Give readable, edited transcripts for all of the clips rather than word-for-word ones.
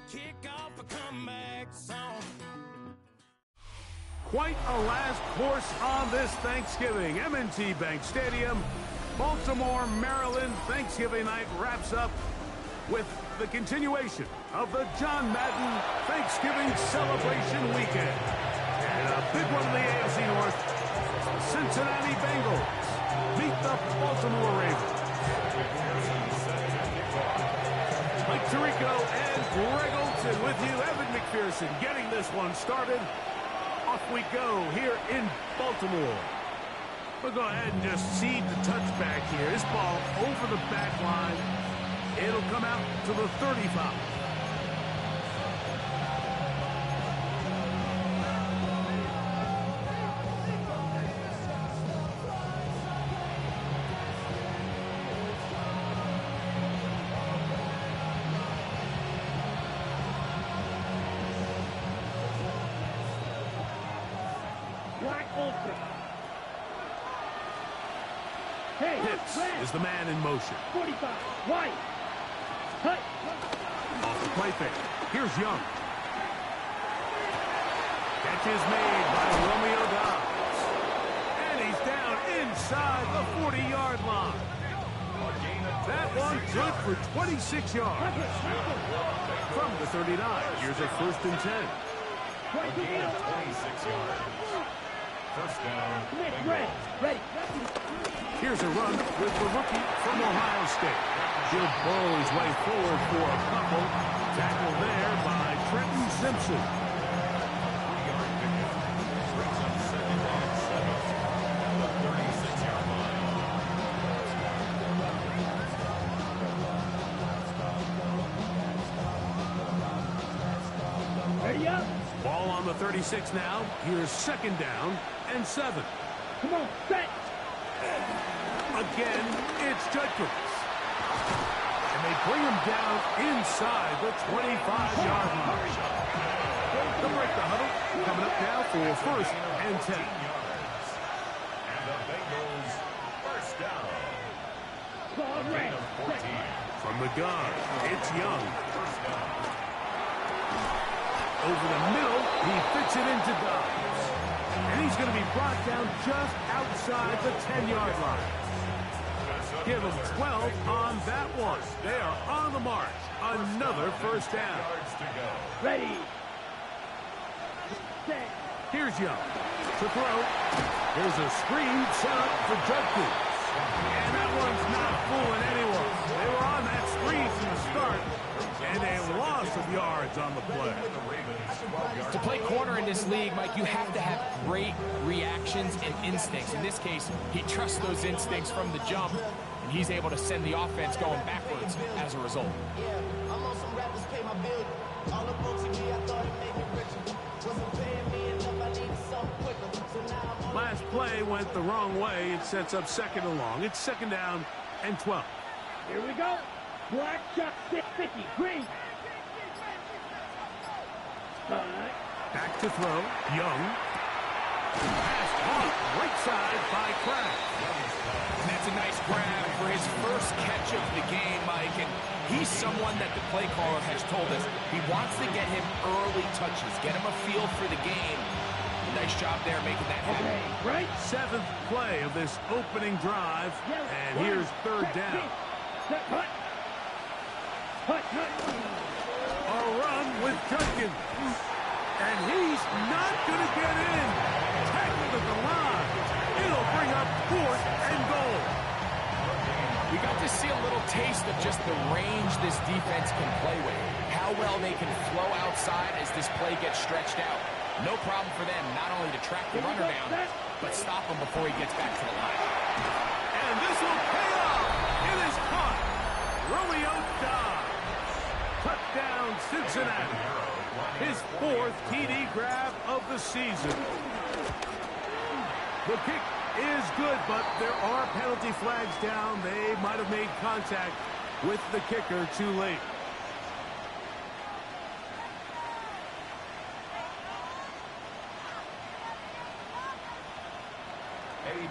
Kick off a comeback song. Quite a last course on this Thanksgiving. M&T Bank Stadium, Baltimore, Maryland. Thanksgiving night wraps up with the continuation of the John Madden Thanksgiving celebration weekend. And a big one in the AFC North. The Cincinnati Bengals meet the Baltimore Ravens. Mike Tirico and Greg Olson with you. Evan McPherson getting this one started. Off we go here in Baltimore. We'll go ahead and just seed the touchback here. This ball over the back line. It'll come out to the 35. Pitts is the man in motion. 45, wide. Cut. Off the play fake. Here's Young. Catch is made by Romeo Dobbs. And he's down inside the 40-yard line. That one good for 26 yards. From the 39, here's a 1st and 10. A gain of 26 yards. First down. Ready. Here's a run with the rookie from Ohio State. He'll bowl his way forward for a couple. Tackled there by Trenton Simpson. 3-yard pickup. Brings up 2nd and 7 at the 36-yard line. Ready up. Ball on the 36 now. Here's 2nd down and 7. Come on, set. Again, it's Judkins. And they bring him down inside the 25-yard line. They'll break the huddle. Coming up now for 1st and 10. And the Bengals first down. A gain of 14. From the gun, it's Young. First down. Over the middle, he fits it into Dobbs. And he's going to be brought down just outside the 10-yard line. Give them 12 on that one. They are on the march. Another 1st down. Yards to go. Ready. Set. Here's Young to throw. There's a screen set up for Judkins. And that one's not fooling anyone. They were on that screen from the start, and a loss of yards on the play. To play corner in this league, Mike, you have to have great reactions and instincts. In this case, he trusts those instincts from the jump, and he's able to send the offense going backwards as a result. Yeah, I'm on some rappers pay my bill. All the books in me, I thought it made me richer. Wasn't paying me enough, I needed something quicker. So now I'm on. Last play went the wrong way. It sets up 2nd and long. It's 2nd down and 12. Here we go. Black shot 650. Green. Back to throw. Young. Pass caught right side by Kraft. And that's a nice grab for his first catch of the game, Mike. And he's someone that the play caller has told us he wants to get him early touches, get him a feel for the game. Nice job there making that happen. Okay, right. 7th play of this opening drive. And here's 3rd down. Cut. A run with Judkins. And he's not going to get in. Tackled at the line. It'll bring up 4th and goal. We got to see a little taste of just the range this defense can play with. How well they can flow outside as this play gets stretched out. No problem for them not only to track the runner down, but stop him before he gets back to the line. And this will pay off. It is caught. Romeo Dobbs. Touchdown, Cincinnati. His 4th TD grab of the season. The kick is good, but there are penalty flags down. They might have made contact with the kicker too late.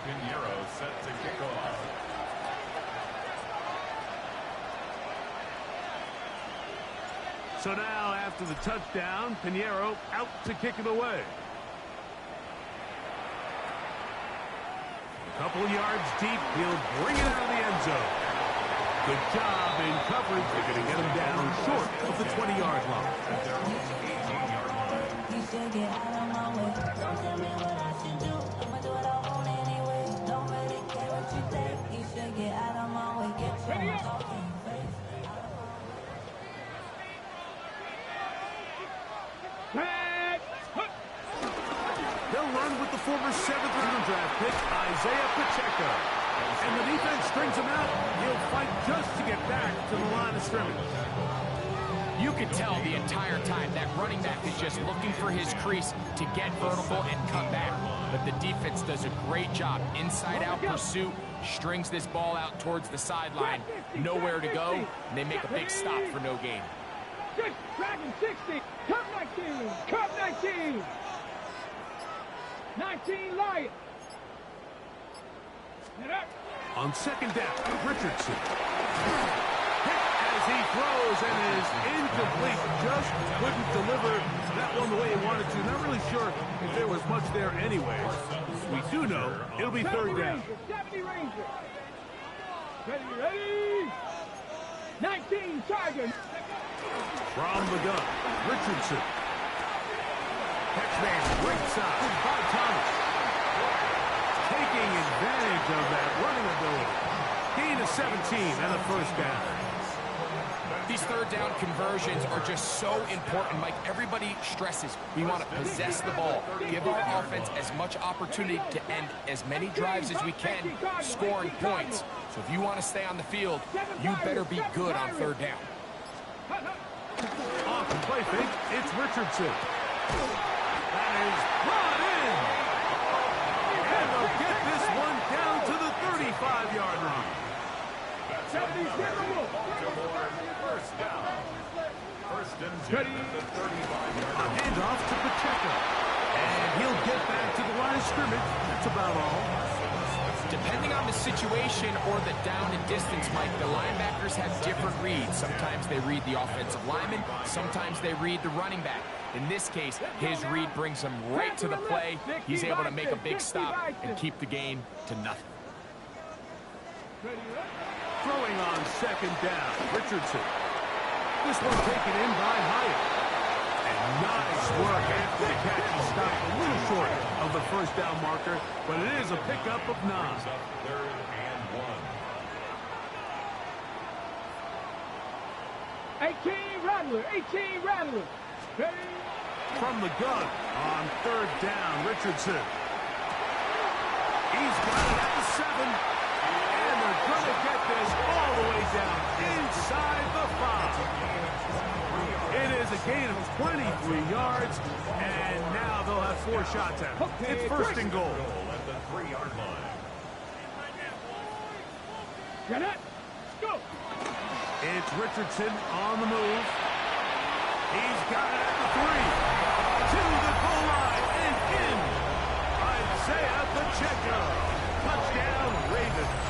Pinheiro set to kick off. So now, after the touchdown, Pinheiro out to kick it away. A couple of yards deep, he'll bring it out of the end zone. Good job in coverage. They're going to get him down short of the 20-yard line. You should get out of my way. Don't tell me what I should do. I'ma do what I want anyway. Don't really care what you think. You should get out of my way. Get your fucking face. They'll run with the former 7th-round draft pick, Isaiah Pacheco. And the defense strings him out. He'll fight just to get back to the line of scrimmage. You could tell the entire time that running back is just looking for his crease to get vertical and cut back. But the defense does a great job. Inside-out pursuit, strings this ball out towards the sideline. Nowhere to go, and they make a big stop for no gain. Dragon 60. Cup 19. Cup 19. 19 Lion. On second down, Richardson. As he throws and is incomplete. Just couldn't deliver that one the way he wanted to. Not really sure if there was much there anyways. We do know it'll be third down. 70 Ranger. Ready. 19 Tiger. From the gun, Richardson. Catchman, great side by Thomas. Taking advantage of that running ability. Gain of 17 and a first down. These third down conversions are just so important, Mike. Everybody stresses we want to possess the ball, give our offense as much opportunity to end as many drives as we can, scoring points. So if you want to stay on the field, you better be good on third down. Off the play fake, it's Richardson. That is brought in. And they'll get this one down to the 35-yard line. First down. First and 10 at the 35-yard line. Handoff to Pacheco. And he'll get back to the line of scrimmage. That's about all. Depending on the situation or the down and distance, Mike, the linebackers have different reads. Sometimes they read the offensive lineman. Sometimes they read the running back. In this case, his read brings him right to the play. He's able to make a big stop and keep the gain to nothing. Throwing on second down, Richardson. This one taken in by Hyatt. And nice work after the catch. He stopped a little short of the first down marker, but it is a pickup of 9. Third and 1. 18 Rattler. 18 Rattler. Ready. From the gun on third down, Richardson. He's got it at the 7. And they're going to get this all the way down inside the 5. It is a gain of 23 yards, and now they'll have 4 shots at it. It's first and goal. At the 3-yard line. Get it. Go. It's Richardson on the move. He's got it at the 3. To the goal line and in. Isaiah Pacheco. Touchdown, Ravens.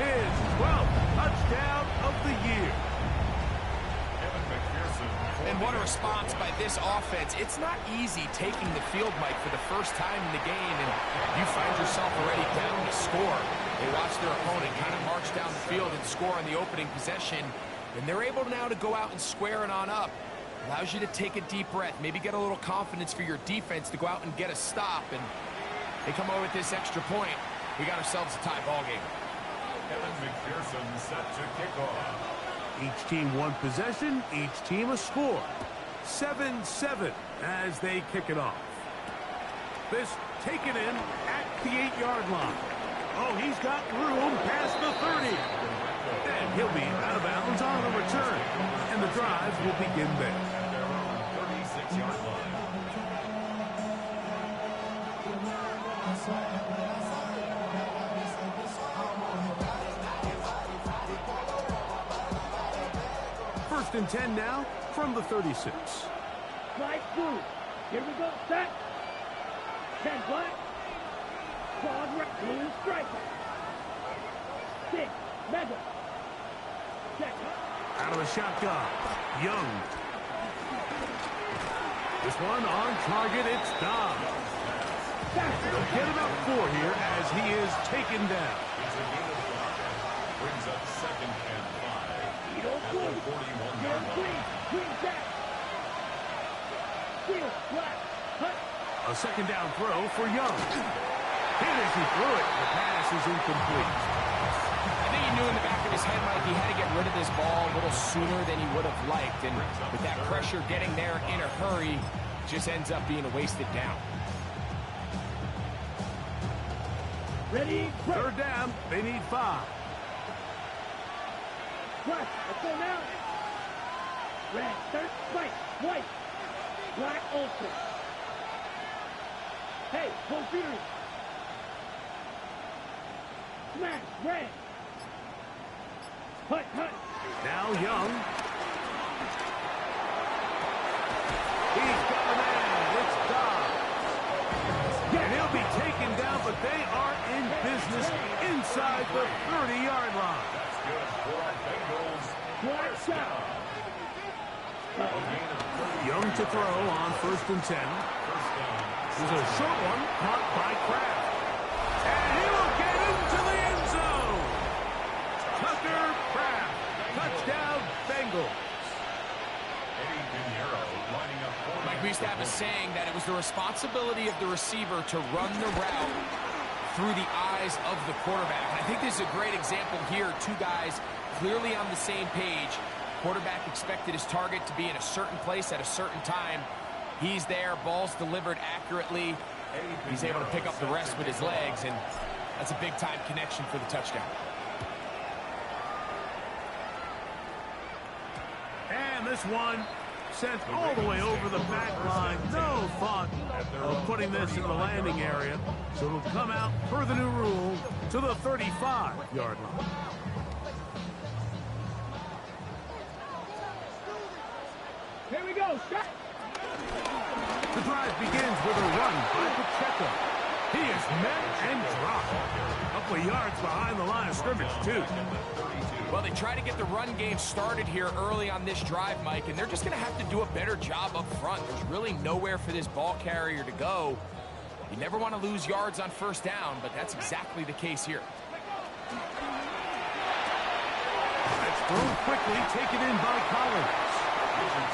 His 12th touchdown of the year. And what a response by this offense. It's not easy taking the field, Mike, for the first time in the game, and you find yourself already down to score. They watch their opponent kind of march down the field and score on the opening possession, and they're able now to go out and square it on up. Allows you to take a deep breath, maybe get a little confidence for your defense to go out and get a stop, and they come over with this extra point. We got ourselves a tie ball game. Kevin McPherson set to kick off. Each team one possession, each team a score. 7-7 as they kick it off. This taken in at the 8-yard line. Oh, he's got room past the 30. And he'll be out of bounds on the return. And the drive will begin there. 36-yard line. First and 10 now from the 36. Strike through. Here we go. Set. 10 black. Quad right. Blue striker. 6. Mega. Check. Out of the shotgun. Young This one on target, it's Dobbs. They'll get about 4 here as he is taken down. It's a gain of 5. Brings up 2nd and 5. Eat old At blue. the 41-yard Get him line. green jack. Steal, black, cut. A 2nd down throw for Young. Hit as he threw it. The pass is incomplete. I think he knew in the back of his head, Mike, he had to get rid of this ball a little sooner than he would have liked. And with that pressure getting there in a hurry, just ends up being a wasted down. Ready, break. 3rd down, they need 5. Black, let's go now. Red, third, white, white. Black, ultra. Hey, go Fury. Smash, red. Hut, hut. Now Young. He's got a man. It's Dobbs. And he'll be taken down, but they are in business inside the 30-yard line. That's good for our Bengals. Black shot. A gain of 30. Young to throw on 1st and 10. First down. There's a short one caught by Kraft. And he will get into the end zone. Tucker Kraft. Touchdown, Bengals. Eddie Pinheiro lining up for Mike, we used to have a saying that it was the responsibility of the receiver to run the route through the eyes of the quarterback. And I think this is a great example here. 2 guys clearly on the same page. Quarterback expected his target to be in a certain place at a certain time. He's there, ball's delivered accurately. He's able to pick up the rest with his legs, and that's a big-time connection for the touchdown. And this one sent all the way over the back line. No thought of putting this in the landing area. So it'll come out, per the new rule, to the 35-yard line. Here we go, shot. The drive begins with a run by Pacheco. He is met and dropped. A couple of yards behind the line of scrimmage, too. Well, they try to get the run game started here early on this drive, Mike, and they're just going to have to do a better job up front. There's really nowhere for this ball carrier to go. You never want to lose yards on 1st down, but that's exactly the case here. That's thrown quickly, taken in by Collins.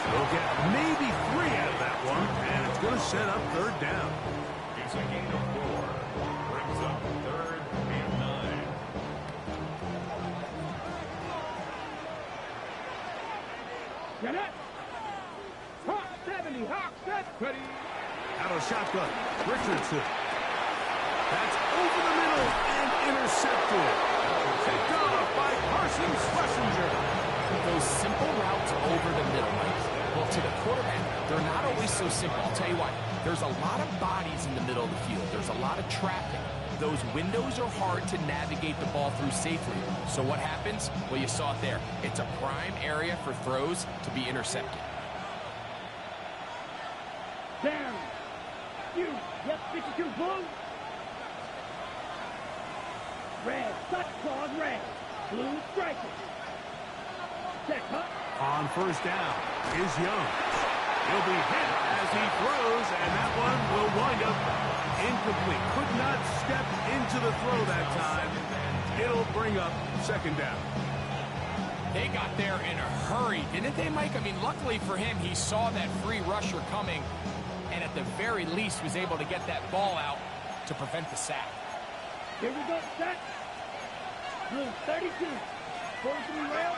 They'll get maybe 3 out of that one, and it's going to set up 3rd down. It's a gain of 4. Brings up 3rd and 9. Get it. Hawk 70, Hawk 70. Out of shotgun, Richardson. That's over the middle and intercepted. Picked off by Carson Schlesinger. Those simple routes over the middle, Mike. Well, to the quarterback, they're not always so simple. I'll tell you what, there's a lot of bodies in the middle of the field. There's a lot of traffic. Those windows are hard to navigate the ball through safely. So what happens? Well, you saw it there. It's a prime area for throws to be intercepted. Down. You. Yep, 52 blue. Red. Such claws red. Blue striker. Check, huh? On 1st down is Young. He'll be hit as he throws, and that one will wind up incomplete. Could not step into the throw that time. It'll bring up 2nd down. They got there in a hurry, didn't they, Mike? I mean, luckily for him, he saw that free rusher coming, and at the very least was able to get that ball out to prevent the sack. Here we go, set. Blue 32. Going to the rail.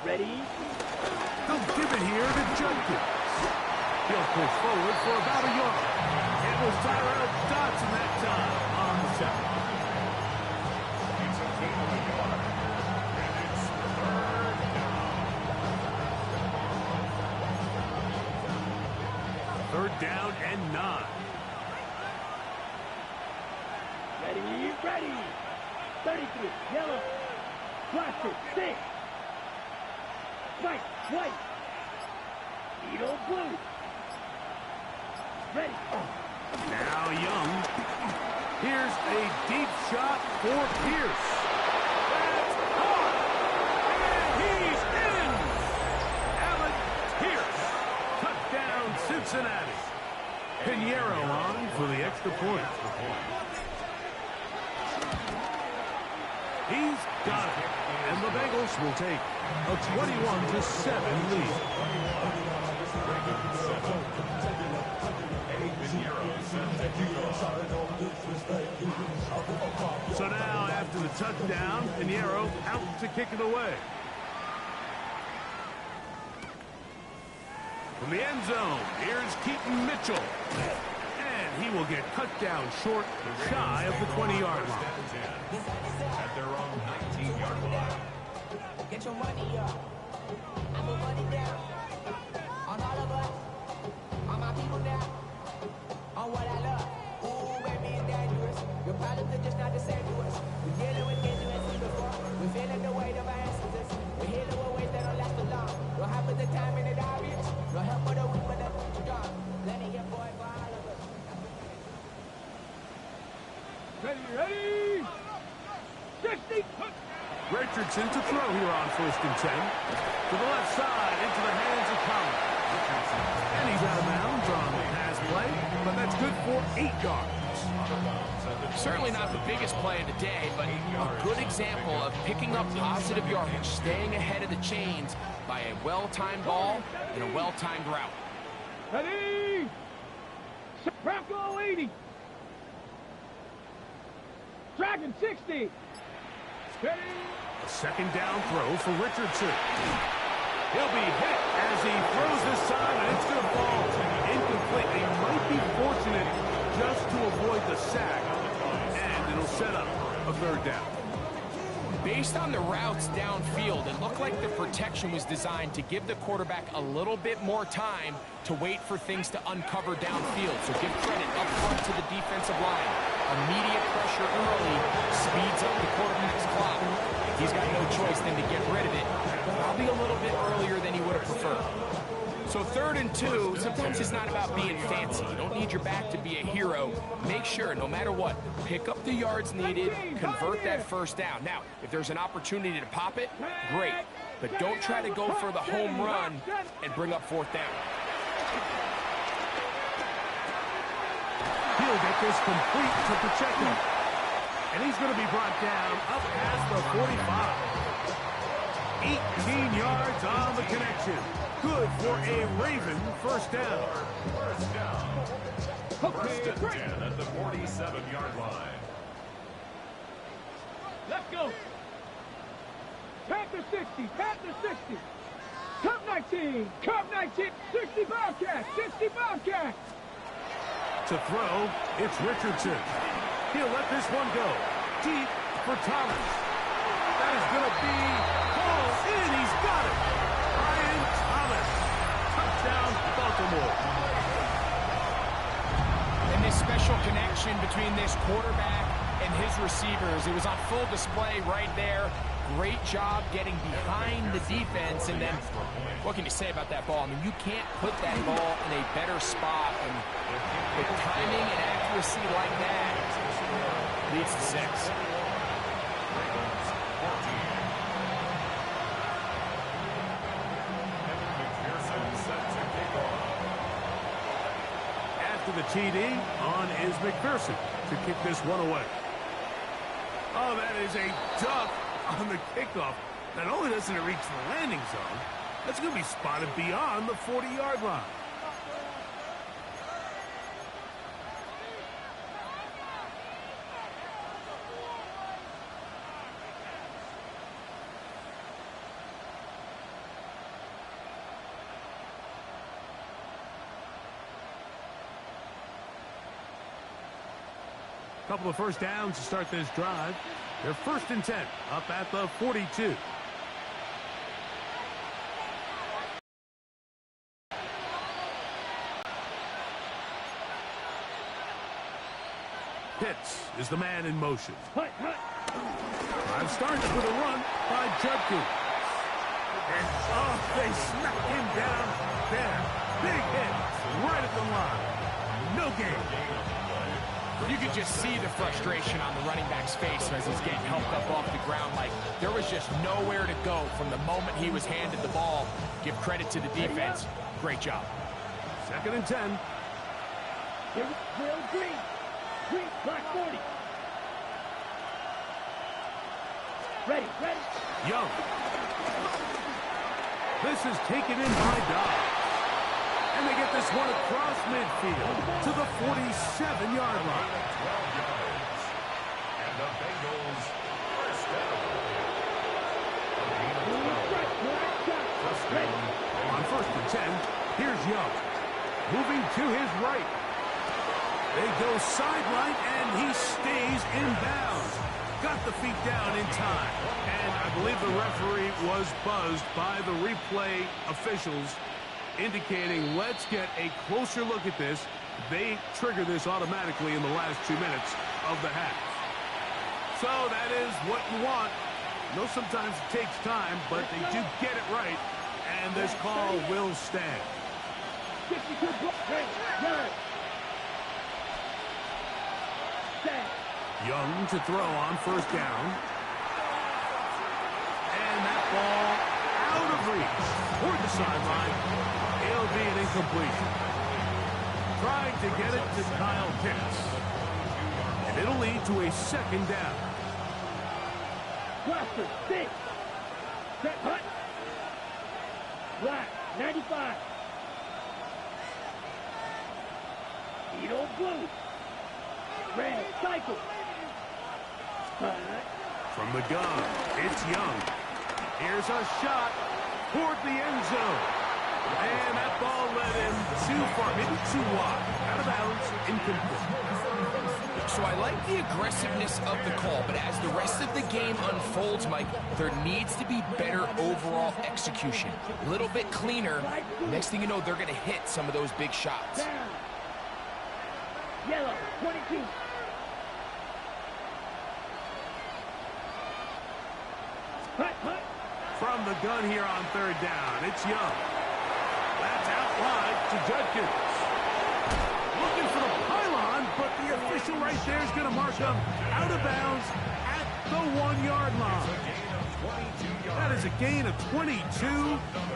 Ready? They'll give it here to Jenkins. He'll push forward for about a yard. It was Tyrell Dodson that time on the tackle. It's a gain of 1 yard. And it's 3rd down. 3rd down and 9. Ready, ready. 33, yellow. Blaster, 6. White, white. Edo blue. Ready. Now Young. Here's a deep shot for Pierce. That's caught. And he's in. the point. He's got it. And the Bengals will take a 21-7 lead. So now, after the touchdown, Pinheiro out to kick it away. From the end zone, here's Keaton Mitchell. And he will get cut down short, shy of the 20-yard line. At their own 19-yard line. Get your money up. I put money down. On all of us. On my people now. On what I love. Ooh, baby, it's dangerous. Your problems are just not the same to us. We're dealing with intimacy before. We're feeling the weight of our ancestors. We're healing with ways that don't last too long. No half of the time in it obvious. No help for the weak, but the strong. Letting your boy for all of us. Ready? 60. Richardson to throw here on 1st and 10. To the left side, into the hands of Collins. And he's out of bounds on the pass play, but that's good for 8 yards. Certainly not the biggest play of the day, but a good example of picking up positive yardage, staying ahead of the chains by a well-timed ball and a well-timed route. Ready? Bronco 80. Dragon 60. Ready? A 2nd down throw for Richardson. He'll be hit as he throws this side, and it's going to fall incomplete. They might be fortunate just to avoid the sack, and it'll set up a 3rd down. Based on the routes downfield, it looked like the protection was designed to give the quarterback a little bit more time to wait for things to uncover downfield. So give credit up front to the defensive line. Immediate pressure early speeds up the quarterback's clock. He's got no choice than to get rid of it, probably a little bit earlier than he would have preferred. So 3rd and 2, sometimes it's not about being fancy. You don't need your back to be a hero. Make sure, no matter what, pick up the yards needed, convert that 1st down. Now, if there's an opportunity to pop it, great. But don't try to go for the home run and bring up 4th down. He'll get this complete to Pacheco. And he's going to be brought down up past the 45. 18 yards on the connection. Good for a Raven 1st down. 1st and 10 at the 47-yard line. Let's go. Panther 60. Panther 60. Cup 19. Cup 19. 60 Bobcats. 60 Bobcats. To throw, it's Richardson. He'll let this one go. Deep for Thomas. That is going to be hauled in. He's got it. Brian Thomas. Touchdown, Baltimore. And this special connection between this quarterback and his receivers, it was on full display right there. Great job getting behind the defense. And then, what can you say about that ball? I mean, you can't put that ball in a better spot. And with timing and accuracy like that, leads to 6. After the TD, on is McPherson to kick this one away. Oh, that is a duck on the kickoff. Not only doesn't it reach the landing zone, that's going to be spotted beyond the 40-yard line. Couple of 1st downs to start this drive. They're 1st and 10 up at the 42. Pitts is the man in motion. Drive starts with a run by Judkins. And they smack him down there. Big hit right at the line. No gain. You could just see the frustration on the running back's face as he's getting helped up off the ground. Like, there was just nowhere to go from the moment he was handed the ball. Give credit to the defense. Great job. 2nd and 10. Here we go, green. Green, black 40. Ready, ready. Young. This is taken in by Dobbs. And they get this one across midfield to the 47-yard line. 12 yards. And the Bengals first down. A gain of 12. First down. On 1st and 10, here's Young. Moving to his right. They go sideline, and he stays in bounds. Got the feet down in time. And I believe the referee was buzzed by the replay officials, indicating let's get a closer look at this. They trigger this automatically in the last 2 minutes of the half. So that is what you want. I know sometimes it takes time, but they do get it right, and this call will stand. 62 block. Hey, yard. Set. Young to throw on 1st down. And that ball out of reach toward the sideline. It'll be an incompletion. Trying to get it to Kyle Pitts. And it'll lead to a 2nd down. Blaster, 6. Set, hut. Black, 95. Edo blue. Red, cycle. Hut. From the gun, it's Young. Here's a shot toward the end zone. And that ball led him too far, maybe too wide. Out of bounds, incomplete. So I like the aggressiveness of the call, but as the rest of the game unfolds, Mike, there needs to be better overall execution. A little bit cleaner. Next thing you know, they're going to hit some of those big shots. Down. Yellow, 22. Hut, hut. From the gun here on 3rd down, it's Young. That's out wide to Judkins. Looking for the pylon, but the official right there is going to mark him out of bounds at the 1-yard line. That is a gain of 22,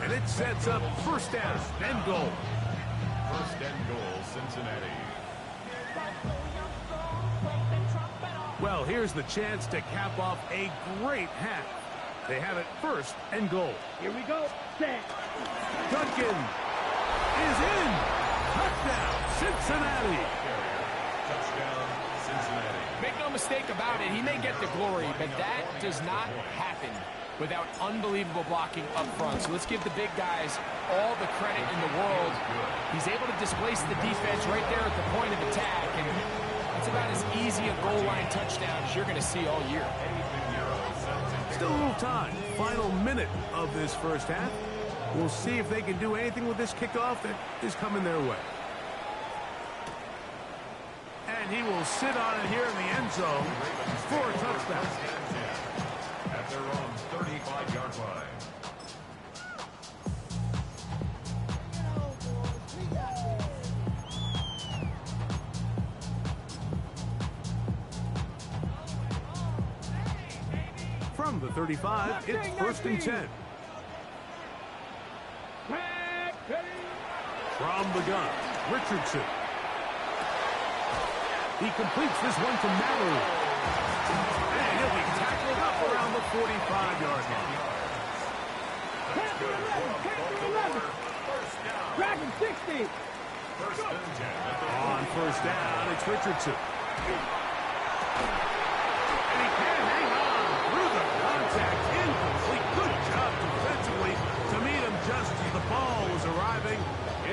and it sets up 1st down and goal. 1st and goal, Cincinnati. Well, here's the chance to cap off a great half. They have it 1st and goal. Here we go. Set. Duncan is in. Touchdown, Cincinnati. Touchdown, Cincinnati. Make no mistake about it, he may get the glory, but that does not happen without unbelievable blocking up front. So let's give the big guys all the credit in the world. He's able to displace the defense right there at the point of attack, and it's about as easy a goal line touchdown as you're going to see all year. Still a little time. Final minute of this 1st half. We'll see if they can do anything with this kickoff that is coming their way. And he will sit on it here in the end zone for a touchdown. At their own 35-yard line. From the 35, it's 1st and 10. From the gun, Richardson. He completes this one to Mallory. And he'll be tackled up around the 45-yard line. Dragon 60. 1st and 10. On 1st down, it's Richardson. And he can't hang on through the contact. Incomplete. Good job defensively to meet him just as the ball was arriving.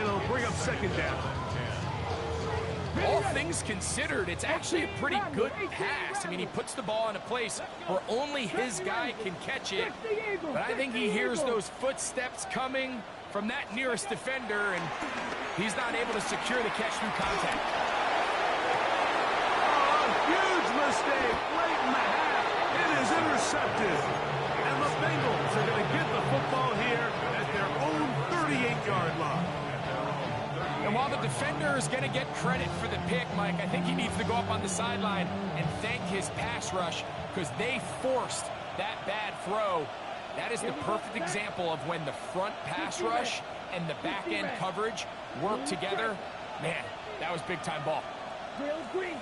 It'll bring up 2nd down. All things considered, it's actually a pretty good pass. I mean, he puts the ball in a place where only his guy can catch it. But I think he hears those footsteps coming from that nearest defender, and he's not able to secure the catch through contact. Oh, huge mistake late in the half. It is intercepted. And the Bengals are going to get the football here at their own 38-yard line. And while the defender is going to get credit for the pick, Mike, I think he needs to go up on the sideline and thank his pass rush because they forced that bad throw. That is the perfect example of when the front pass rush and the back end coverage work together. Man, that was big time ball. Real green.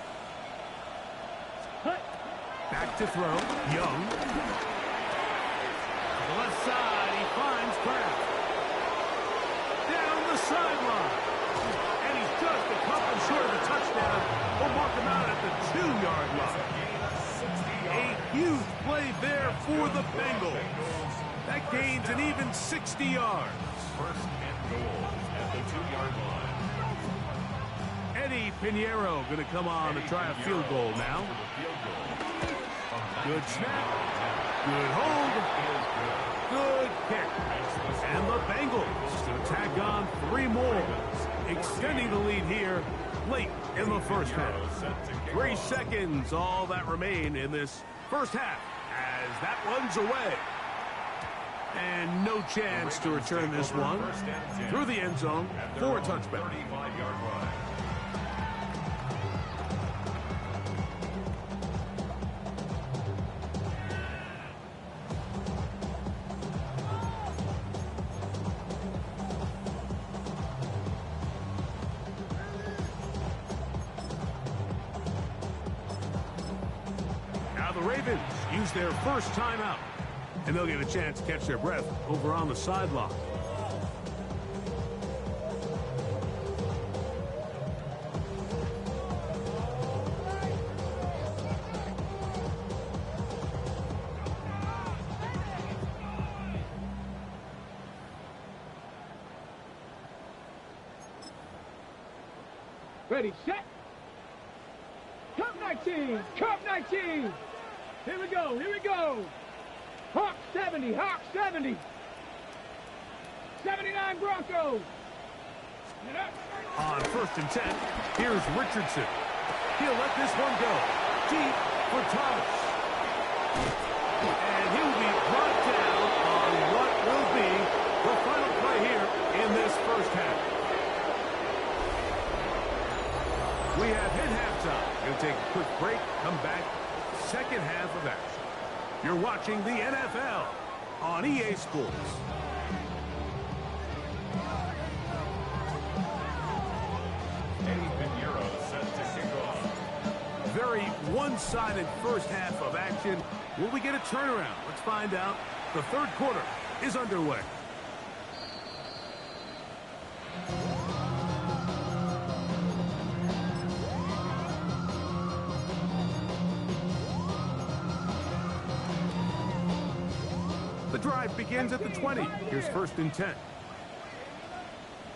Back to throw. Young. To the left side. He finds Kraft. Down the sideline. And he's just a couple short of a touchdown. We'll mark him out at the 2-yard line. A huge play there for the Bengals. That gains an even 60 yards. First and goal at the 2-yard line. Eddie Pinheiro going to come on to try a field goal now. Good snap. Good hold. Good kick. And the Bengals to tack on 3 more, extending the lead here late in the first half. 3 seconds, all that remain in this first half as that one's away. And no chance to return this one through the end zone for a touchback. 35-yard line. Now the Ravens use their first timeout, and they'll get a chance to catch their breath over on the sideline. Ready, set. Cup 19, Cup 19. Here we go, here we go. Hawk 70, Hawk 70. 79 Broncos. Get up. On 1st and 10, here's Richardson. He'll let this one go. Deep for Thomas. And he'll be brought down on what will be the final play here in this first half. We have hit halftime. Going to take a quick break, come back, second half of action. You're watching the NFL on EA Sports. Eddie Pinheiro set to kick off. Very one-sided first half of action. Will we get a turnaround? Let's find out. The third quarter is underway. The drive begins at the 20. Here's 1st and 10.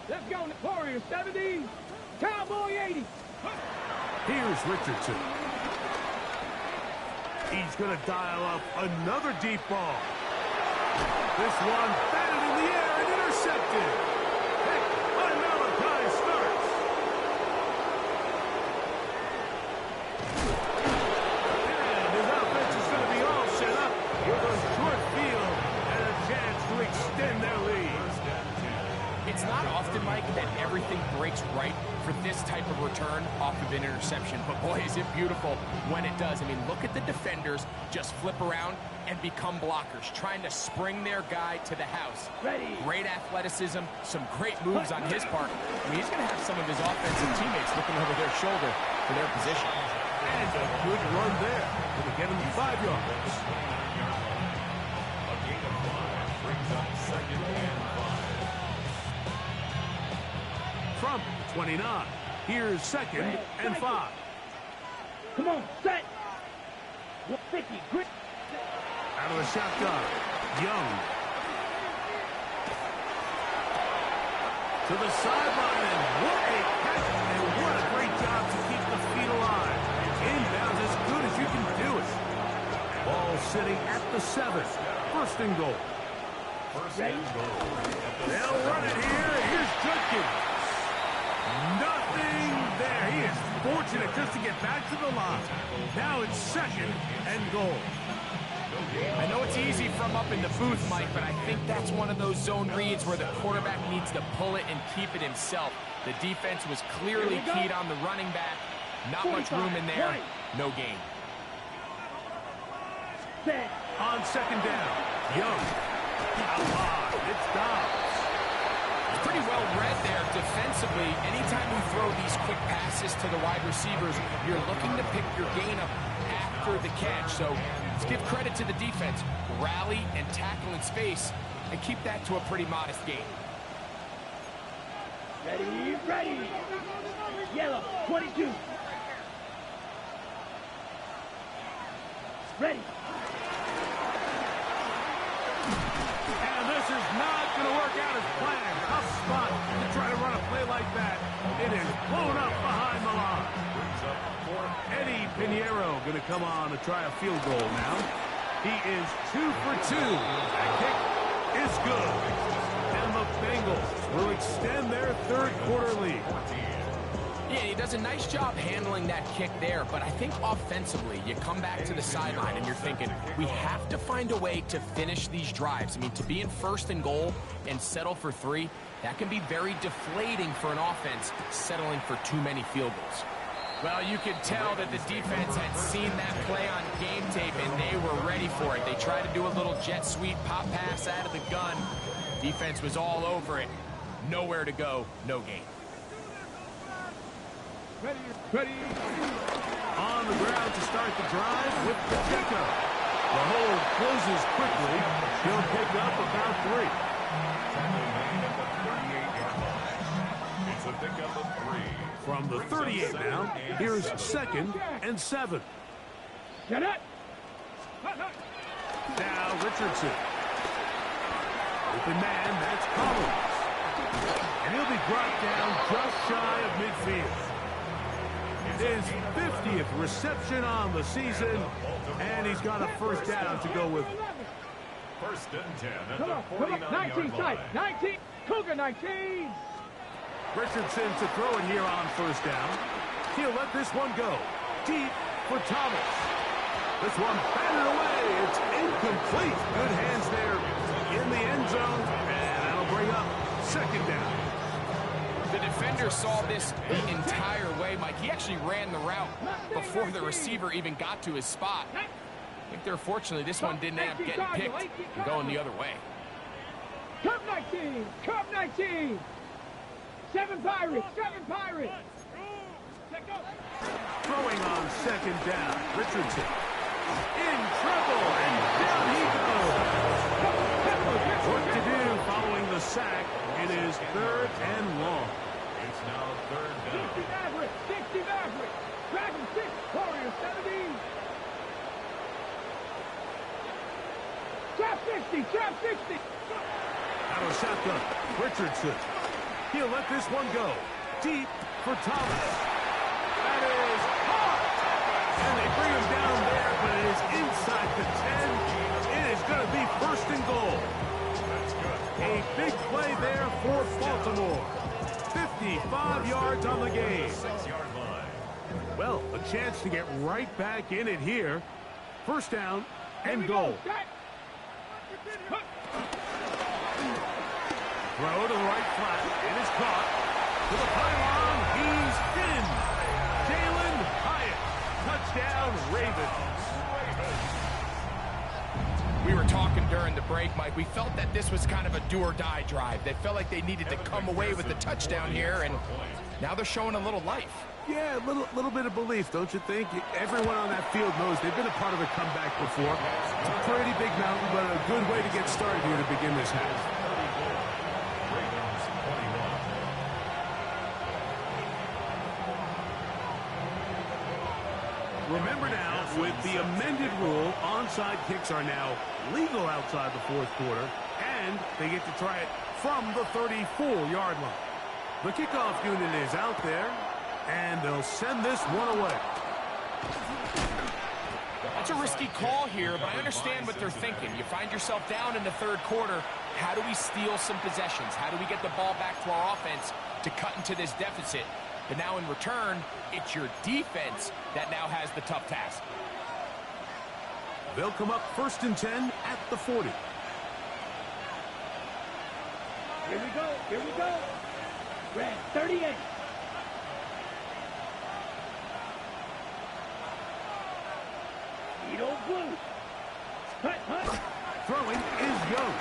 Let's go, Warriors 70, Cowboy 80. Here's Richardson. He's going to dial up another deep ball. This one batted in the air and intercepted. Pick by Malachi Starks. And his offense is going to be all set up with a short field and a chance to extend their lead. It's not often, Mike, that everything breaks right for this type of return off of an interception. But boy, is it beautiful when it does. I mean, look at the defenders just flip around and become blockers, trying to spring their guy to the house. Ready. Great athleticism, some great moves on his part. I mean, he's going to have some of his offensive teammates looking over their shoulder for their position. And a good run there. Going to get him 5 yards. A gain of 5 brings up 2nd and 5. From 29, here's 2nd and 5. Come on, set. 150, grit. Out of the shotgun, Young. To the sideline, and what a catch, and what a great job to keep the feet alive. Inbounds as good as you can do it. Ball sitting at the 7. 1st and goal. First and goal. They'll run it here. Here's Judkins. Nothing there. He is fortunate just to get back to the line. Now it's 2nd and goal. I know it's easy from up in the booth, Mike, but I think that's one of those zone reads where the quarterback needs to pull it and keep it himself. The defense was clearly keyed on the running back. Not much room in there. No gain. Set. On 2nd down, Young. Out wide. It's Dobbs. It's pretty pretty well read there defensively. Anytime you throw these quick passes to the wide receivers, you're looking to pick your gain up after the catch. So let's give credit to the defense. Rally and tackle in space and keep that to a pretty modest gain. Ready, ready. Yellow, 22. Ready. And this is not going to work out as planned. Tough spot to try to run a play like that. It is blown up behind the line. Eddie Pinheiro going to come on to try a field goal now. He is 2 for 2. That kick is good. And the Bengals will extend their third quarter lead. Yeah, he does a nice job handling that kick there, but I think offensively, you come back to the sideline and you're thinking, we have to find a way to finish these drives. I mean, to be in first and goal and settle for 3, that can be very deflating for an offense settling for too many field goals. Well, you could tell that the defense had seen that play on game tape and they were ready for it. They tried to do a little jet sweep pop pass out of the gun. Defense was all over it. Nowhere to go, no gain. Ready, ready. On the ground to start the drive with Pacheco. The hold closes quickly. He'll pick up about 3. It's a pickup of 3. From the 38 now, here's 2nd and 7. Get it. Now Richardson. Open man, that's Collins. And he'll be brought down just shy of midfield. His 50th reception on the season, and he's got a first down to go with. First and 10 at Come the on, come on. 19 49-yard tight. line. 19. Cougar 19. Richardson to throw it here on first down. He'll let this one go. Deep for Thomas. This one batted away. It's incomplete. Good hands there in the end zone, and that'll bring up 2nd down. The defender saw this the entire way, Mike. He actually ran the route before the receiver even got to his spot. I think they're fortunately this one didn't end up getting picked and going the other way. Cup 19. Cup 19. 7 Pirates. 7 Pirates. Throwing on 2nd down. Richardson in trouble, and down he goes. Work to do following the sack. It is 3rd and long. It's now 3rd down. 60 Maverick. 60 Maverick. Dragon 6. Warrior 17. Trap 60. Trap 60. Out of shotgun. Richardson. He'll let this one go. Deep for Thomas. That is caught. And they bring him down there, but it is inside the 10. It is going to be 1st and goal. That's good. A big play there for Baltimore. 55 yards on the game. 6-yard line. Well, a chance to get right back in it here. First down and goal. Throw to the right flat. It is caught. To the pylon. He's in. Jalen Hyatt. Touchdown, Ravens. We were talking during the break, Mike. We felt that this was kind of a do-or-die drive. They felt like they needed to come away with the touchdown here, and now they're showing a little life. Yeah, a little bit of belief, don't you think? Everyone on that field knows they've been a part of a comeback before. It's a pretty big mountain, but a good way to get started here to begin this half. Remember now, with the amended rule, onside kicks are now legal outside the 4th quarter, and they get to try it from the 34-yard line. The kickoff unit is out there, and they'll send this one away. That's a risky call here, but I understand what they're thinking. You find yourself down in the 3rd quarter. How do we steal some possessions? How do we get the ball back to our offense to cut into this deficit? But now in return, it's your defense that now has the tough task. They'll come up 1st and 10 at the 40. Here we go. Here we go. Red 38. Edo blue. Hut, hut. Throwing is Young.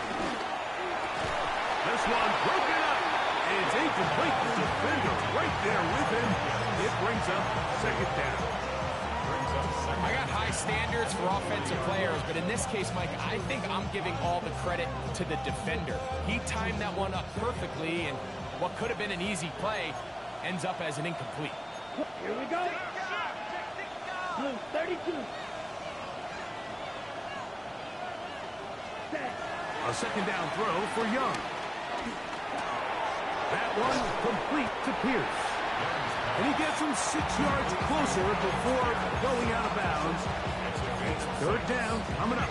This one broken up. And it's incomplete. The defender right there with him. It brings up second down. I got high standards for offensive players, but in this case, Mike, I think I'm giving all the credit to the defender. He timed that one up perfectly, and what could have been an easy play ends up as an incomplete. Here we go. Blue 32. A second down throw for Young. That one complete to Pierce. And he gets him 6 yards closer before going out of bounds. It's third down coming up.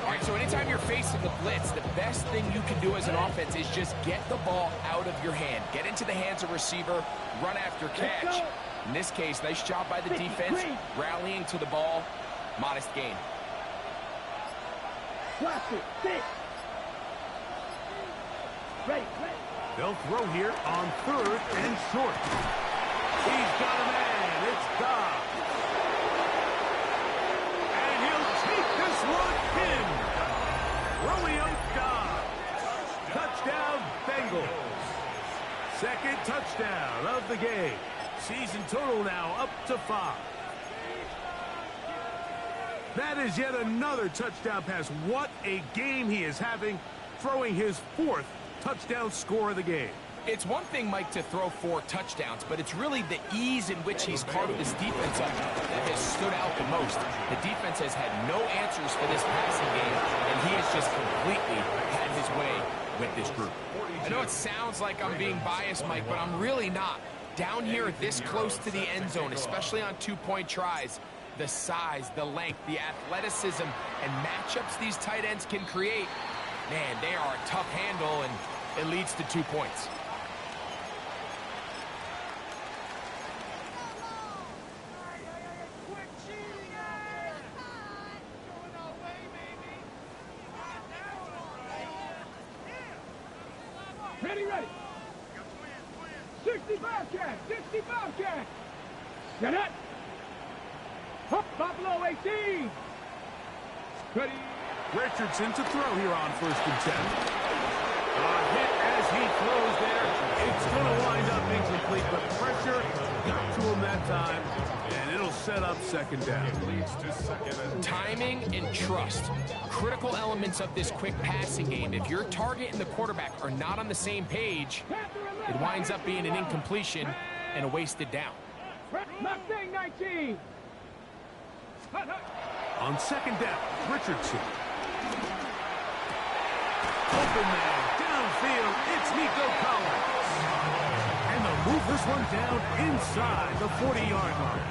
All right, so anytime you're facing the blitz, the best thing you can do as an offense is just get the ball out of your hand. Get into the hands of receiver, run after catch. In this case, nice job by the defense, rallying to the ball. Modest gain. They'll throw here on third and short. He's got a man. It's Dobbs. And he'll take this one in. Romeo Dobbs. Touchdown, Bengals. Second touchdown of the game. Season total now up to 5. That is yet another touchdown pass. What a game he is having, throwing his 4th touchdown score of the game. It's one thing, Mike, to throw 4 touchdowns, but it's really the ease in which he's carved this defense up that has stood out the most. The defense has had no answers for this passing game, and he has just completely had his way with this group. I know it sounds like I'm being biased, Mike, but I'm really not. Down here this close to the end zone, especially on 2-point tries, the size, the length, the athleticism, and matchups these tight ends can create, man, they are a tough handle, and it leads to 2 points. Ready. 65 catch. 65 catch. Get it. Buffalo 18. Ready. Richardson to throw here on 1st and 10. A hit as he throws there. It's going to wind up incomplete, but pressure got to him that time, and it'll set up second down. Timing and trust, critical elements of this quick passing game. If your target and the quarterback are not on the same page, it winds up being an incompletion and a wasted down. Mustang 19. On second down, Richardson. Open man, downfield, it's Nico Collins. And they'll move this one down inside the 40-yard line.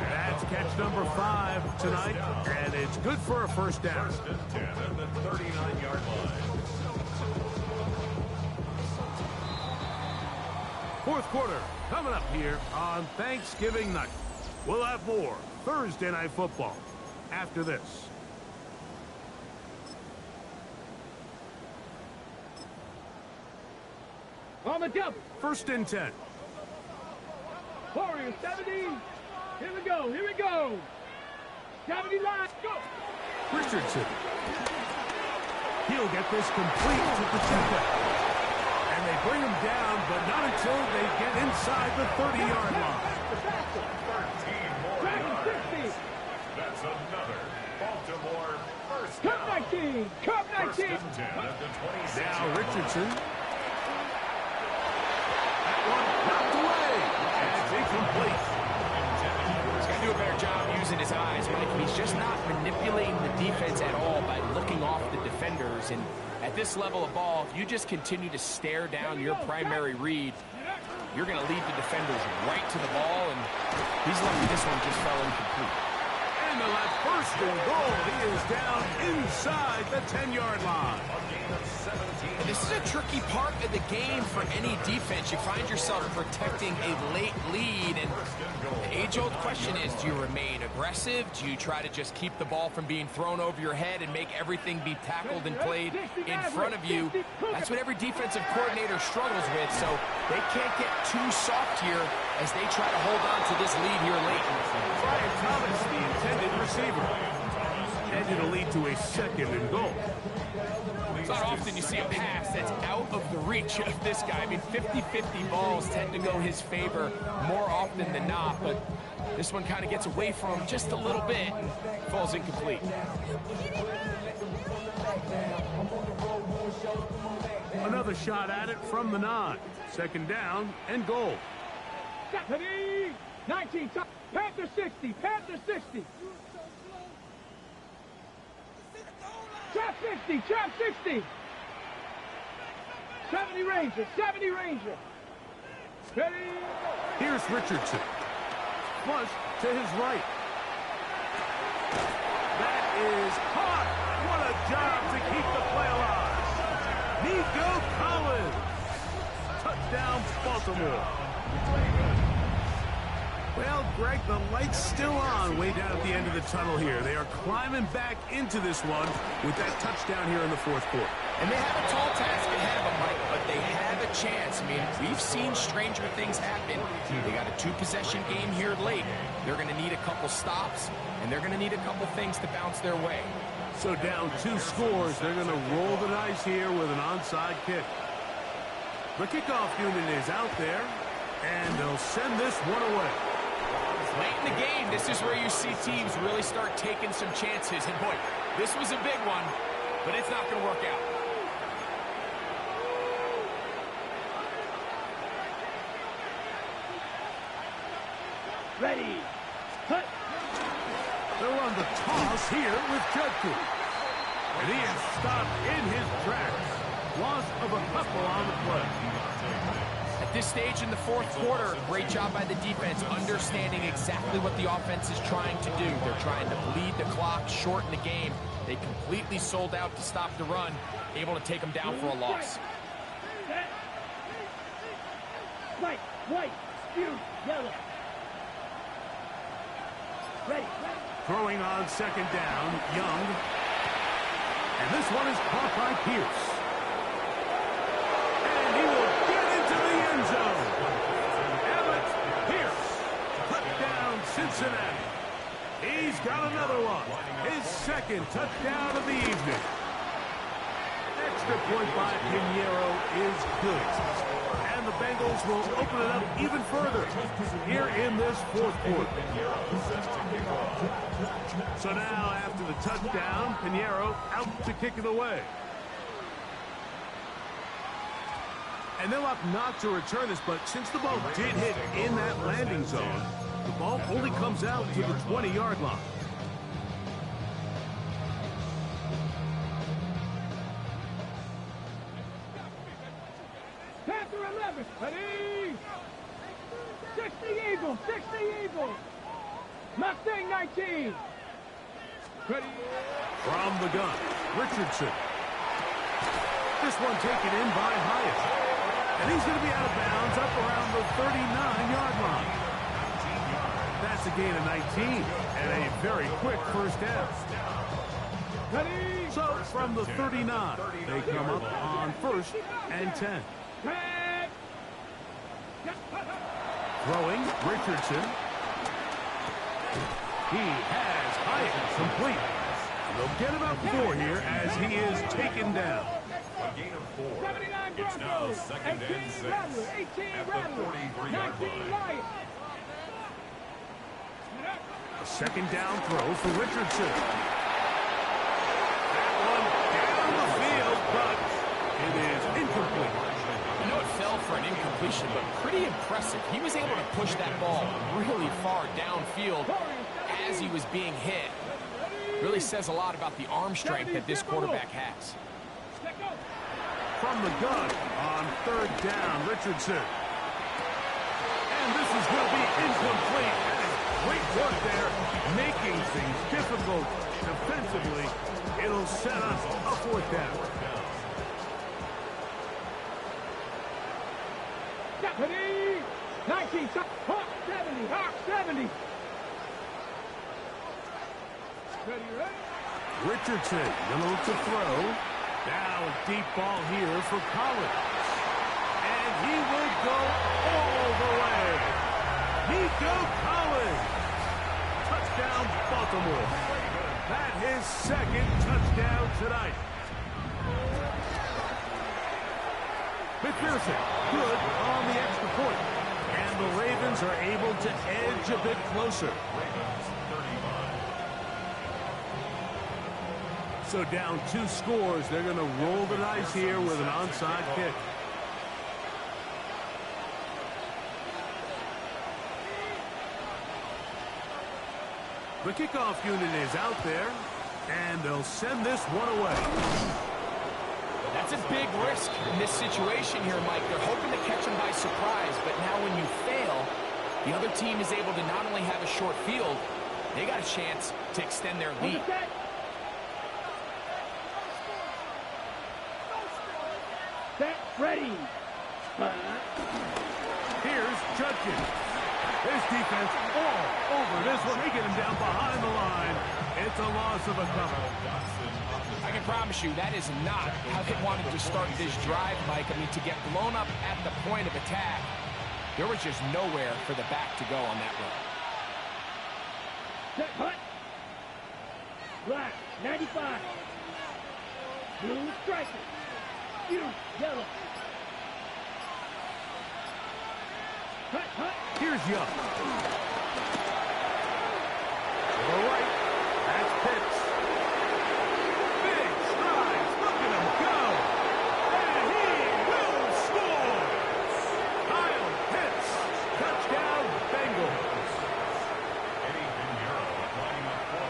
That's catch number 5 tonight, and it's good for a first down. 1st and 10 at the 39-yard line. 4th quarter coming up here on Thanksgiving night. We'll have more Thursday Night Football after this. On the double. 1st and 10. Warriors 70. Here we go. 70 line. Go. Richardson. He'll get this complete to Pacheco. And they bring him down, but not until they get inside the 30-yard line. 13 more yards. That's another Baltimore first down. Cup 19. Cup 19. 1st and 10 at the 26. Now Richardson. That one knocked away. And it's incomplete. He's got to do a better job using his eyes, Mike. He's just not manipulating the defense at all by looking off the defenders. And at this level of ball, if you just continue to stare down your primary read, you're going to lead the defenders right to the ball, and he's lucky this one just fell incomplete. And the left 1st and goal. He is down inside the 10-yard line. This is a tricky part of the game for any defense. You find yourself protecting a late lead, and the age-old question is, do you remain aggressive? Do you try to just keep the ball from being thrown over your head and make everything be tackled and played in front of you? That's what every defensive coordinator struggles with, so they can't get too soft here as they try to hold on to this lead here late. Brian Thomas, the intended receiver. And it'll lead to a 2nd and goal. not often you see a pass that's out of the reach of this guy. I mean, 50-50 balls tend to go his favor more often than not, but this one kind of gets away from him just a little bit and falls incomplete. Another shot at it from the 9. Second down and goal. Stephanie, 19, Panther 60, Panther 60. Trap 60, trap 60. 70 Ranger, 70 Ranger. Ready? Here's Richardson. Flush to his right. That is caught. What a job to keep the play alive. Nico Collins. Touchdown, Baltimore. Well, Greg, the light's still on way down at the end of the tunnel here. They are climbing back into this one with that touchdown here in the fourth quarter. And they have a tall task ahead of them, Mike, but they have a chance. I mean, we've seen stranger things happen. They got a 2-possession game here late. They're going to need a couple stops, and they're going to need a couple things to bounce their way. So down 2 scores, they're going to roll the dice here with an onside kick. The kickoff unit is out there, and they'll send this one away. Late in the game, this is where you see teams really start taking some chances. And boy, this was a big one, but it's not going to work out. Ready. Cut. They'll run the toss here with Judkins. And he is stopped in his tracks. Loss of a couple on the play. At this stage in the fourth quarter, great job by the defense, understanding exactly what the offense is trying to do. They're trying to bleed the clock, shorten the game. They completely sold out to stop the run, able to take them down for a loss. Right, white, spew, yellow. Ready. Throwing on second down, Young. And this one is caught by Pierce. And he will get into the end zone. Emmett Pierce. Touchdown, Cincinnati. He's got another one. His second touchdown of the evening. Extra point by Pinheiro is good. And the Bengals will open it up even further here in this fourth quarter. So now, after the touchdown, Pinheiro out to kick it away. And they'll opt not to return this, but since the ball did hit in that landing zone, the ball only comes out to the 20-yard line. Panther 11. Ready. 60 Eagles, 60 Eagles. Mustang 19. Ready. From the gun, Richardson. This one taken in by Hyatt. And he's going to be out of bounds up around the 39-yard line. That's a gain of 19 and a very quick first down. Ready. So from the 39, they come up on 1st and 10. Throwing, Richardson. He has Hyatt complete. They'll get about 4 here as he is taken down. A gain of 4. 79 It's now Broncos. 2nd and 18 6 Rattler, 18 at the Rattler, 43-yard 19 line. Lions. A second down throw for Richardson. That one down the field, but it is incomplete. I know it fell for an incompletion, but pretty impressive. He was able to push that ball really far downfield as he was being hit. Really says a lot about the arm strength that this quarterback has. From the gun on 3rd down, Richardson. And this is going to be incomplete. That is great work there, making things difficult defensively. It'll set us a 4th down. Deputy 19, Hawk 70, Hawk 70. Ready, ready. Richardson going to look to throw. Now a deep ball here for Collins. And he will go all the way. Nico Collins. Touchdown, Baltimore. That is 2nd touchdown tonight. McPherson, good on the extra point. And the Ravens are able to edge a bit closer. So down 2 scores, they're going to roll the dice here with an onside kick. The kickoff unit is out there, and they'll send this one away. That's a big risk in this situation here, Mike. They're hoping to catch them by surprise, but now when you fail, the other team is able to not only have a short field, they got a chance to extend their lead. Set, ready. Here's Judkins. His defense all over this one. They get him down behind the line. It's a loss of a couple. I can promise you that is not how they wanted to start this drive, Mike. I mean, to get blown up at the point of attack, there was just nowhere for the back to go on that run. Set, hut. Black, 95. Blue striker. You, yellow. Hut, hut. Here's Young. To the right. That's Pitts. Big strides. Look at him go. And he will score. Kyle Pitts. Touchdown, Bengals.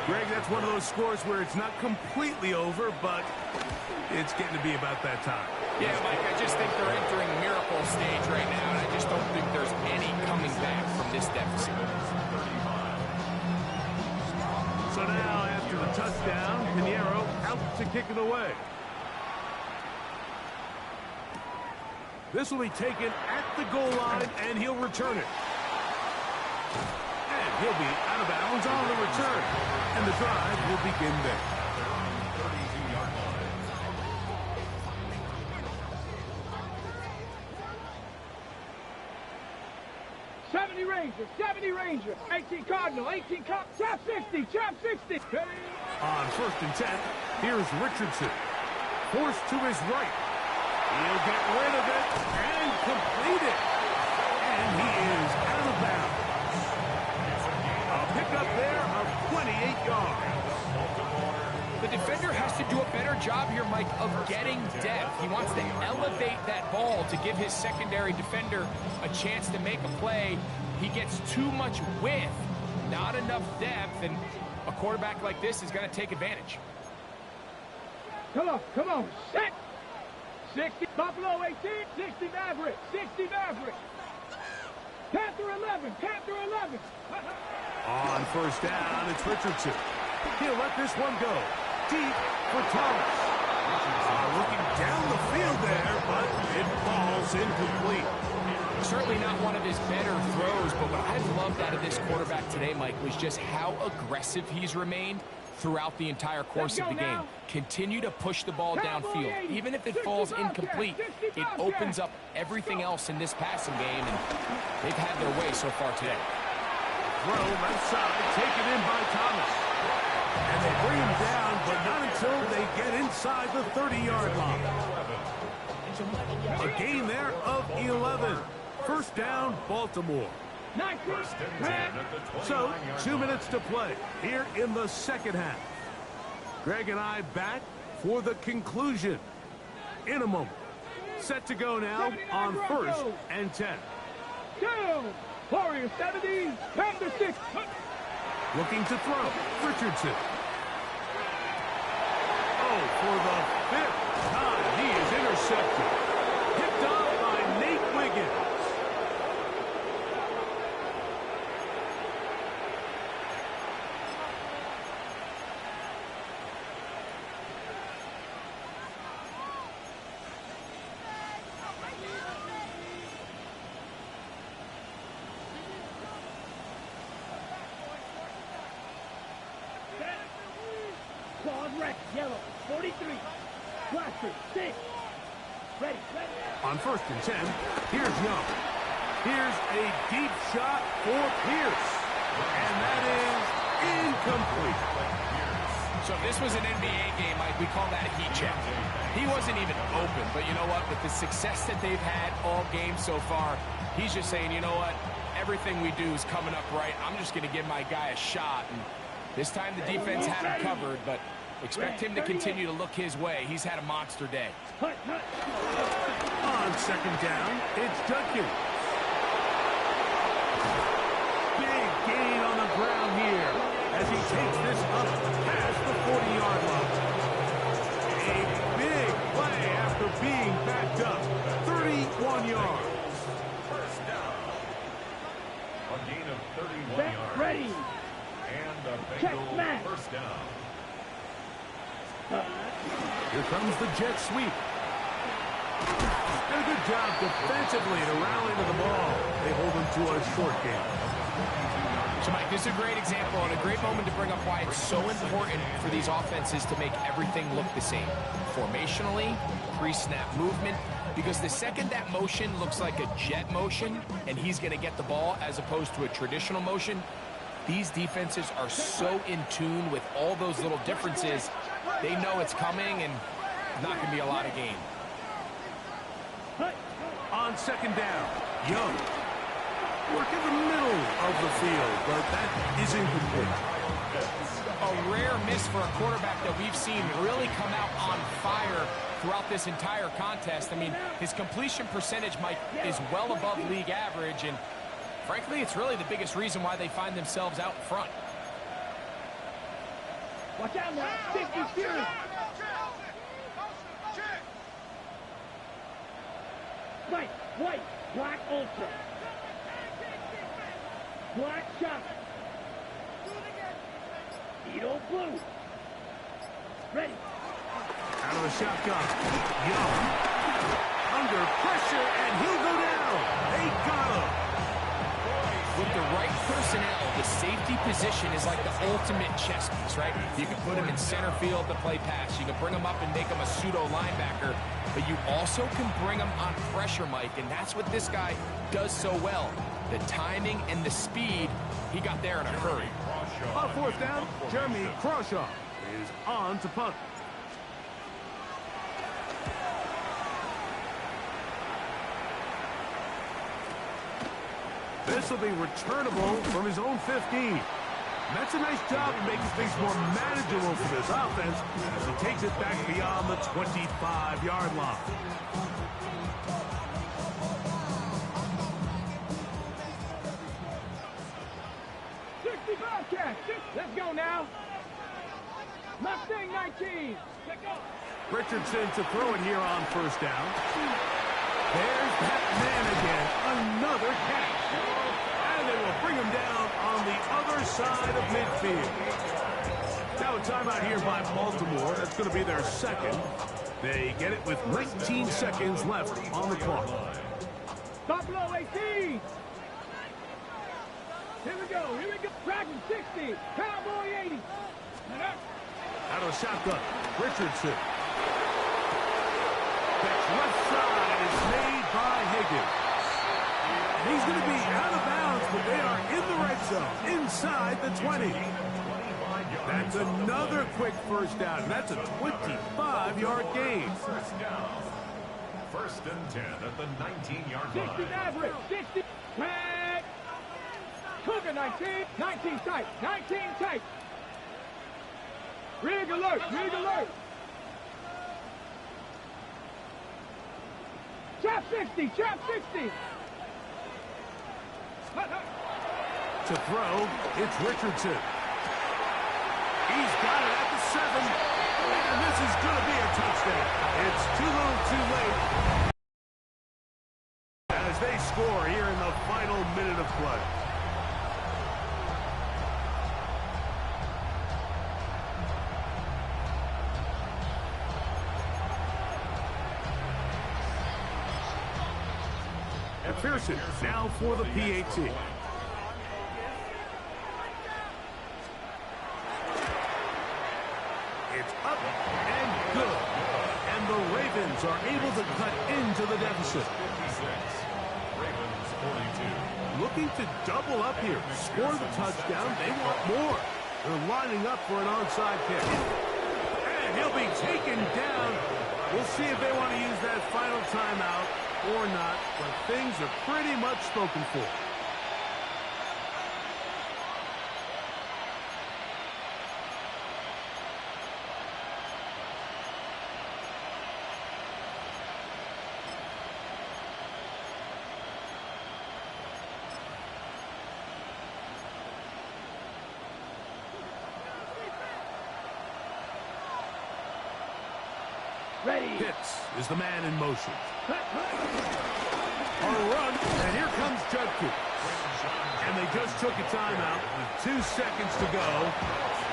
Greg, that's one of those scores where it's not completely over, but it's getting to be about that time. Yeah, Mike, I just think they're entering miracle stage right now, and I just don't think there's any coming back from this deficit. So now, after the touchdown, Pinheiro out to kick it away. This will be taken at the goal line, and he'll return it. And he'll be out of bounds on the return. And the drive will begin there. 70 Rangers, 70 Rangers, 18 Cardinal, 18 Cop, trap 60, trap 60. On 1st and 10, here's Richardson. Forced to his right. He'll get rid of it and complete it. And he is out of bounds. A pickup there of 28 yards. The defender has to do a better job here, Mike, of getting depth. He wants to elevate that ball to give his secondary defender a chance to make a play. He gets too much width, not enough depth, and a quarterback like this is going to take advantage. Come on, set. 60, Buffalo 18, 60 Maverick, 60 Maverick. Panther 11, Panther 11. On 1st down, it's Richardson. He'll let this one go. Deep for Thomas. Looking down the field there, but it falls incomplete. Certainly not one of his better throws, but what I've loved out of this quarterback today, Mike, was just how aggressive he's remained throughout the entire course of the game. Continue to push the ball downfield. Even if it falls incomplete, it opens up everything else in this passing game, and they've had their way so far today. Throw left side, taken in by Thomas. And they bring him down, but not until they get inside the 30-yard line. A gain there of 11. 1st down, Baltimore. So, 2 minutes to play here in the 2nd half. Greg and I back for the conclusion in a moment. Set to go now on 1st and 10. Down. Warrior 70, Panther 6. Looking to throw. Richardson. Oh, for the 5th time, he is intercepted. Picked up by Nate Wiggins. Claws wreck, yellow, 43. Blaster, 6. Ready. On 1st and 10, here's Young. Here's a deep shot for Pierce. And that is incomplete. So if this was an NBA game, Mike, we call that a heat check. He wasn't even open, but you know what? With the success that they've had all game so far, he's just saying, you know what? Everything we do is coming up right. I'm just going to give my guy a shot. And this time the defense had him covered, but expect him to continue to look his way. He's had a monster day. On second down, it's Judkins. Big gain on the ground here as he takes this up past the 40-yard line. A big play after being backed up. 31 yards. First down. A gain of 31 yards. Ready. And the Bengals first down. Here comes the jet sweep. Did a good job defensively to rally to the ball. They hold him to a short game. So, Mike, this is a great example and a great moment to bring up why it's so important for these offenses to make everything look the same. Formationally, pre-snap movement, because the second that motion looks like a jet motion and he's going to get the ball as opposed to a traditional motion, these defenses are so in tune with all those little differences. They know it's coming and not going to be a lot of gain. On second down, Young. Work in the middle of the field, but that is incomplete. A rare miss for a quarterback that we've seen really come out on fire throughout this entire contest. I mean, his completion percentage, Mike, is well above league average, and frankly, it's really the biggest reason why they find themselves out in front. Watch out now. 50 serious. Right, white, black ultra. Black shot. Edo blue. Ready. Out of the shotgun. Young. Under pressure, and he'll go down. They got him. With the right personnel, the safety position is like the ultimate chess piece, right? You can put him in center field to play pass. You can bring him up and make him a pseudo linebacker, but you also can bring him on pressure, Mike, and that's what this guy does so well. The timing and the speed, he got there in a hurry. On fourth down, Jeremy Crawshaw is on to punt. This will be returnable from his own 15. That's a nice job of making things more manageable for this offense as he takes it back beyond the 25-yard line. Let's go now. Mustang 19. Richardson to throw it here on first down. There's that man again. Another catch. And they will bring him down on the other side of midfield. Now a timeout here by Baltimore. That's going to be their second. They get it with 19 seconds left on the clock. Buffalo 18. Here we go. Here we go. Dragon 60. Cowboy 80. Out of the shotgun, Richardson. That's left side is made by Higgins. He's going to be out of bounds, but they are in the red zone, inside the 20. That's another quick first down. That's a 25-yard gain. First down. First and 10 at the 19-yard line. 60 average. 60. Tag. Cougar 19. 19 tight. 19 tight. Rig alert. Rig alert. Trap 60. Trap 60. To throw, it's Richardson. He's got it at the 7. And this is going to be a touchdown. It's too little too late. As they score here in the final minute of play. McPherson now for the PAT. It's up and good. And the Ravens are able to cut into the deficit. 56. Ravens 42. Looking to double up here. Score the touchdown. They want more. They're lining up for an onside kick. And he'll be taken down. We'll see if they want to use that final timeout or not, but things are pretty much spoken for. Ready. Pitts is the man in motion. On a run, and here comes Judkins. And they just took a timeout with 2 seconds to go.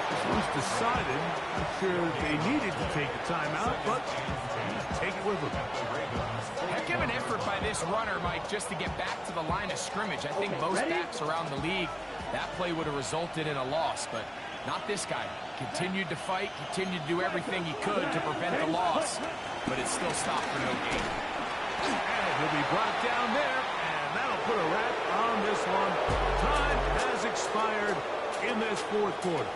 This was decided. I'm sure they needed to take a timeout, but take it with them. Heck of an effort by this runner, Mike, just to get back to the line of scrimmage. I think most backs around the league, that play would have resulted in a loss, but not this guy. Continued to fight, continued to do everything he could to prevent the loss, but it still stopped for no gain. And he'll be brought down there, and that'll put a wrap on this one. Time has expired in this fourth quarter.